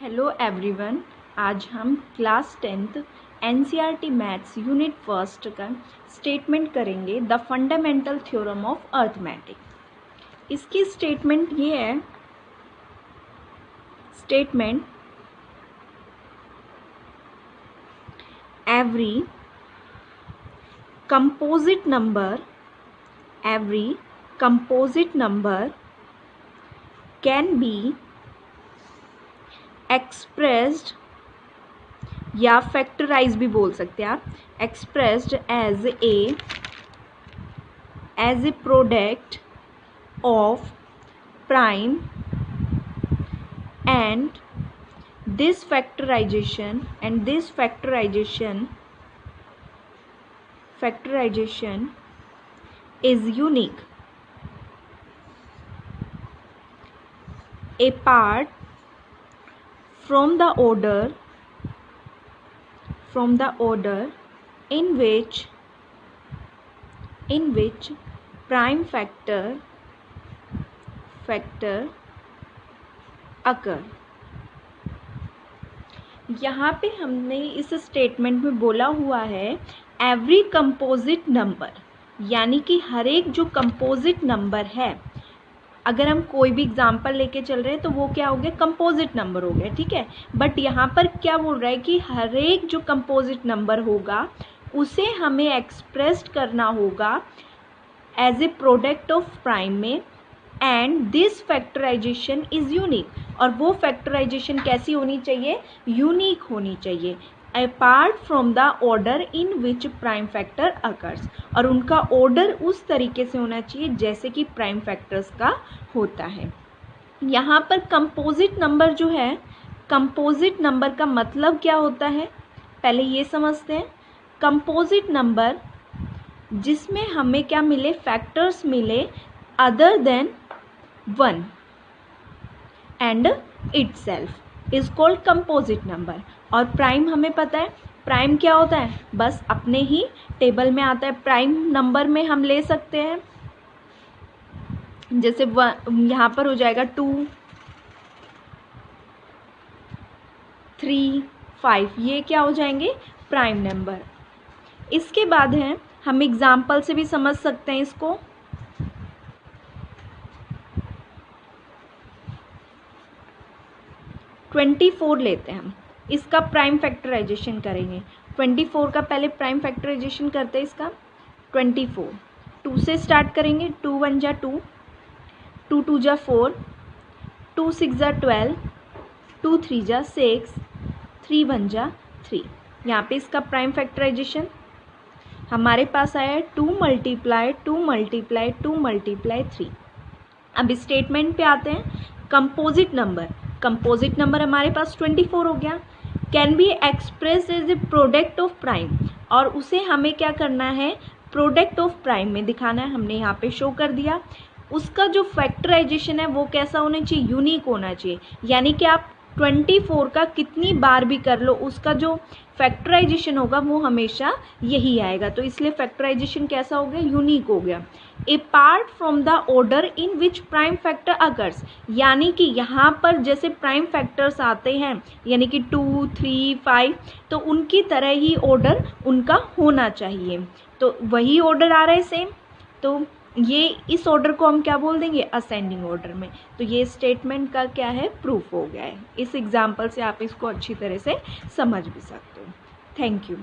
Hello everyone, आज हम class 10th NCERT maths unit first का स्टेटमेंट करेंगे the fundamental theorem of arithmetic. इसकी स्टेटमेंट ये है, statement every composite number can be expressed या फैक्टराइज भी बोल सकते हैं आप, expressed as a product of prime and this factorisation is unique apart from the order in which prime factor occur। यहाँ पे हमने इस स्टेटमेंट में बोला हुआ है एवरी कंपोजिट नंबर, यानी कि हर एक जो कंपोजिट नंबर है, अगर हम कोई भी एग्जांपल लेके चल रहे हैं तो वो क्या हो गया, कंपोजिट नंबर हो गया, ठीक है। बट यहाँ पर क्या बोल रहा है कि हर एक जो कंपोजिट नंबर होगा उसे हमें एक्सप्रेस्ड करना होगा as a product of prime में, and this factorization is unique, और वो फैक्टराइजेशन कैसी होनी चाहिए, यूनिक होनी चाहिए, apart from the order in which prime factor occurs, और उनका ऑर्डर उस तरीके से होना चाहिए जैसे कि प्राइम फैक्टर्स का होता है। यहाँ पर कंपोजिट नंबर जो है, कंपोजिट नंबर का मतलब क्या होता है पहले ये समझते हैं। कंपोजिट नंबर जिसमें हमें क्या मिले, फैक्टर्स मिले other than 1 and itself is called composite number. और प्राइम हमें पता है, प्राइम क्या होता है, बस अपने ही टेबल में आता है। प्राइम नंबर में हम ले सकते हैं, जैसे यहाँ पर हो जाएगा 2, 3, 5, ये क्या हो जाएंगे, प्राइम नंबर। इसके बाद है, हम एग्जाम्पल से भी समझ सकते हैं इसको। ट्वेंटी 24 लेते हैं हम, इसका प्राइम फैक्टराइजेशन करेंगे। 24 का पहले प्राइम फैक्टराइजेशन करते हैं इसका। 24 2 से स्टार्ट करेंगे, 2 1 जा 2, 2 2 जा 4, 2 6 जा 12, 2 3 जा 6, 3 1 जा 3। यहाँ पे इसका प्राइम फैक्टराइजेशन हमारे पास आया है 2 × 2 × 2 × 3। अब स्टेटमेंट पे आते हैं। कंपोजिट नंबर हमारे पास 24 हो गया, can be express as a product of prime, और उसे हमें क्या करना है, प्रोडक्ट ऑफ प्राइम में दिखाना है। हमने यहाँ पे शो कर दिया। उसका जो फैक्टराइजेशन है वो कैसा होना चाहिए, यूनिक होना चाहिए, यानी कि आप 24 का कितनी बार भी कर लो, उसका जो फैक्टराइजेशन होगा वो हमेशा यही आएगा। तो इसलिए फैक्टराइजेशन कैसा हो गया, यूनिक हो गया। Apart from the order in which prime factor occurs, यानी कि यहाँ पर जैसे प्राइम फैक्टर्स आते हैं, यानी कि 2 3 5, तो उनकी तरह ही ऑर्डर उनका होना चाहिए। तो वही ऑर्डर आ रहा है सेम, तो ये इस ऑर्डर को हम क्या बोल देंगे, असेंडिंग ऑर्डर में। तो ये स्टेटमेंट का क्या है, प्रूफ हो गया है। इस एग्जाम्पल से आप इसको अच्छी तरह से समझ भी सकते हो। Thank you.